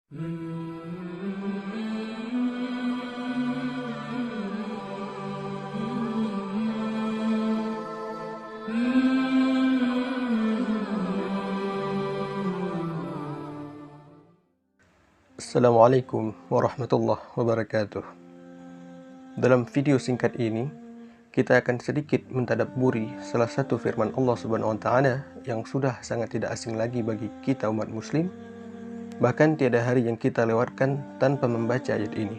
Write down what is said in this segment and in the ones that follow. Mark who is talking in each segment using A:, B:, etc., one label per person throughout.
A: Assalamualaikum warahmatullahi wabarakatuh. Dalam video singkat ini, kita akan sedikit mentadabburi salah satu firman Allah Subhanahu wa taala yang sudah sangat tidak asing lagi bagi kita umat muslim. Bahkan tiada hari yang kita lewatkan tanpa membaca ayat ini,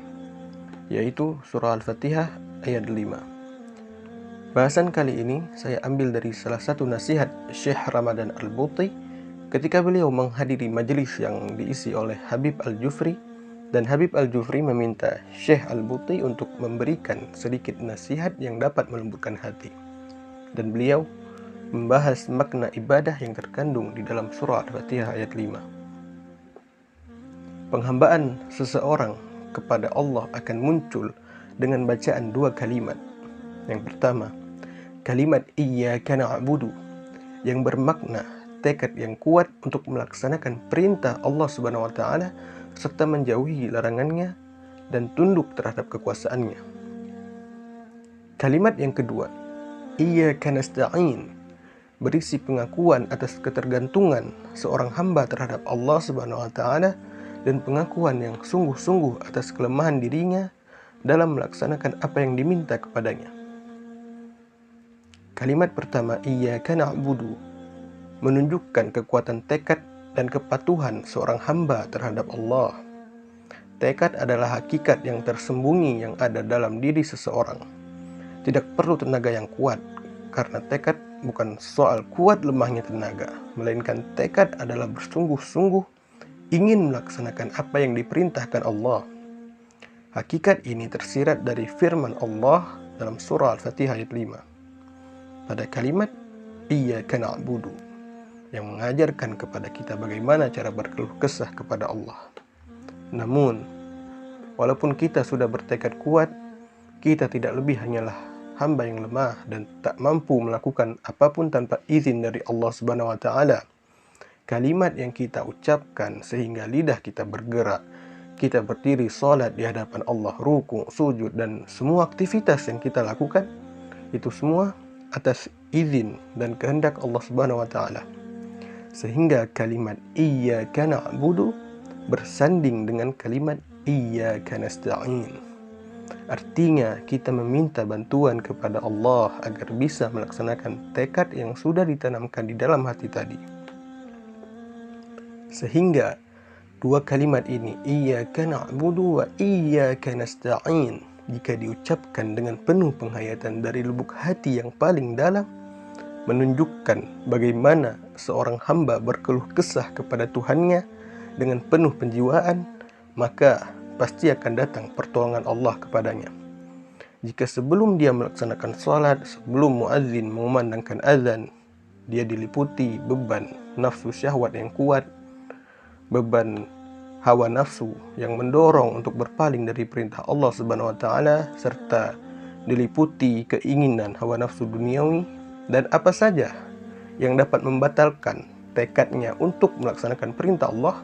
A: yaitu surah Al-Fatihah ayat 5. Bahasan kali ini saya ambil dari salah satu nasihat Syekh Ramadan Al-Buti ketika beliau menghadiri majelis yang diisi oleh Habib Al-Jufri, dan Habib Al-Jufri meminta Syekh Al-Buti untuk memberikan sedikit nasihat yang dapat melembutkan hati. Dan beliau membahas makna ibadah yang terkandung di dalam surah Al-Fatihah ayat 5. Penghambaan seseorang kepada Allah akan muncul dengan bacaan dua kalimat. Yang pertama, kalimat Iyyaka na'budu, yang bermakna tekad yang kuat untuk melaksanakan perintah Allah Subhanahu wa taala serta menjauhi larangannya dan tunduk terhadap kekuasaannya. Kalimat yang kedua, Iyyaka nasta'in, berisi pengakuan atas ketergantungan seorang hamba terhadap Allah Subhanahu wa taala dan pengakuan yang sungguh-sungguh atas kelemahan dirinya dalam melaksanakan apa yang diminta kepadanya. Kalimat pertama, Iyyaka na'budu, menunjukkan kekuatan tekad dan kepatuhan seorang hamba terhadap Allah. Tekad adalah hakikat yang tersembunyi yang ada dalam diri seseorang. Tidak perlu tenaga yang kuat, karena tekad bukan soal kuat lemahnya tenaga, melainkan tekad adalah bersungguh-sungguh ingin melaksanakan apa yang diperintahkan Allah. Hakikat ini tersirat dari firman Allah dalam surah Al-Fatihah ayat 5. Pada kalimat Iyyaka na'budu, yang mengajarkan kepada kita bagaimana cara berkeluh kesah kepada Allah. Namun, walaupun kita sudah bertekad kuat, kita tidak lebih hanyalah hamba yang lemah dan tak mampu melakukan apapun tanpa izin dari Allah Subhanahu wa taala. Kalimat yang kita ucapkan sehingga lidah kita bergerak, kita berdiri salat di hadapan Allah, ruku', sujud, dan semua aktivitas yang kita lakukan, itu semua atas izin dan kehendak Allah Subhanahu wa taala. Sehingga kalimat Iyyaka na'budu bersanding dengan kalimat Iyyaka nasta'in. Artinya kita meminta bantuan kepada Allah agar bisa melaksanakan tekad yang sudah ditanamkan di dalam hati tadi. Sehingga dua kalimat ini, Iyyaka na'budu wa Iyyaka nasta'in, jika diucapkan dengan penuh penghayatan dari lubuk hati yang paling dalam, menunjukkan bagaimana seorang hamba berkeluh kesah kepada Tuhannya dengan penuh penjiwaan, maka pasti akan datang pertolongan Allah kepadanya. Jika sebelum dia melaksanakan salat, sebelum muazzin mengumandangkan azan, dia diliputi beban nafsu syahwat yang kuat, beban hawa nafsu yang mendorong untuk berpaling dari perintah Allah Subhanahu wa taala, serta diliputi keinginan hawa nafsu duniawi dan apa saja yang dapat membatalkan tekadnya untuk melaksanakan perintah Allah.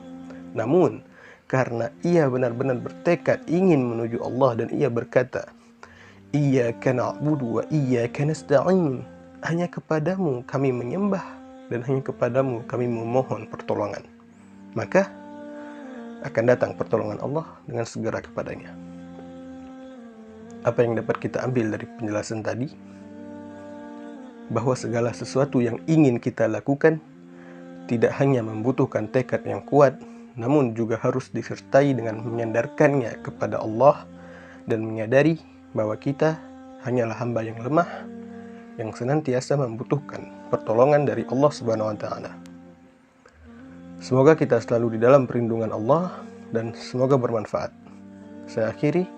A: Namun karena ia benar-benar bertekad ingin menuju Allah dan ia berkata, Iyyaka na'budu wa Iyyaka nasta'in, hanya kepadamu kami menyembah dan hanya kepadamu kami memohon pertolongan, maka akan datang pertolongan Allah dengan segera kepadanya. Apa yang dapat kita ambil dari penjelasan tadi? Bahwa segala sesuatu yang ingin kita lakukan tidak hanya membutuhkan tekad yang kuat, namun juga harus disertai dengan menyandarkannya kepada Allah dan menyadari bahwa kita hanyalah hamba yang lemah yang senantiasa membutuhkan pertolongan dari Allah Subhanahu wa taala. Semoga kita selalu di dalam perlindungan Allah dan semoga bermanfaat. Saya akhiri,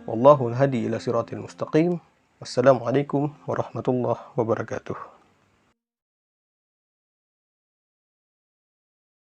A: wallahul hadi ila siratil mustaqim. Wassalamualaikum warahmatullahi wabarakatuh.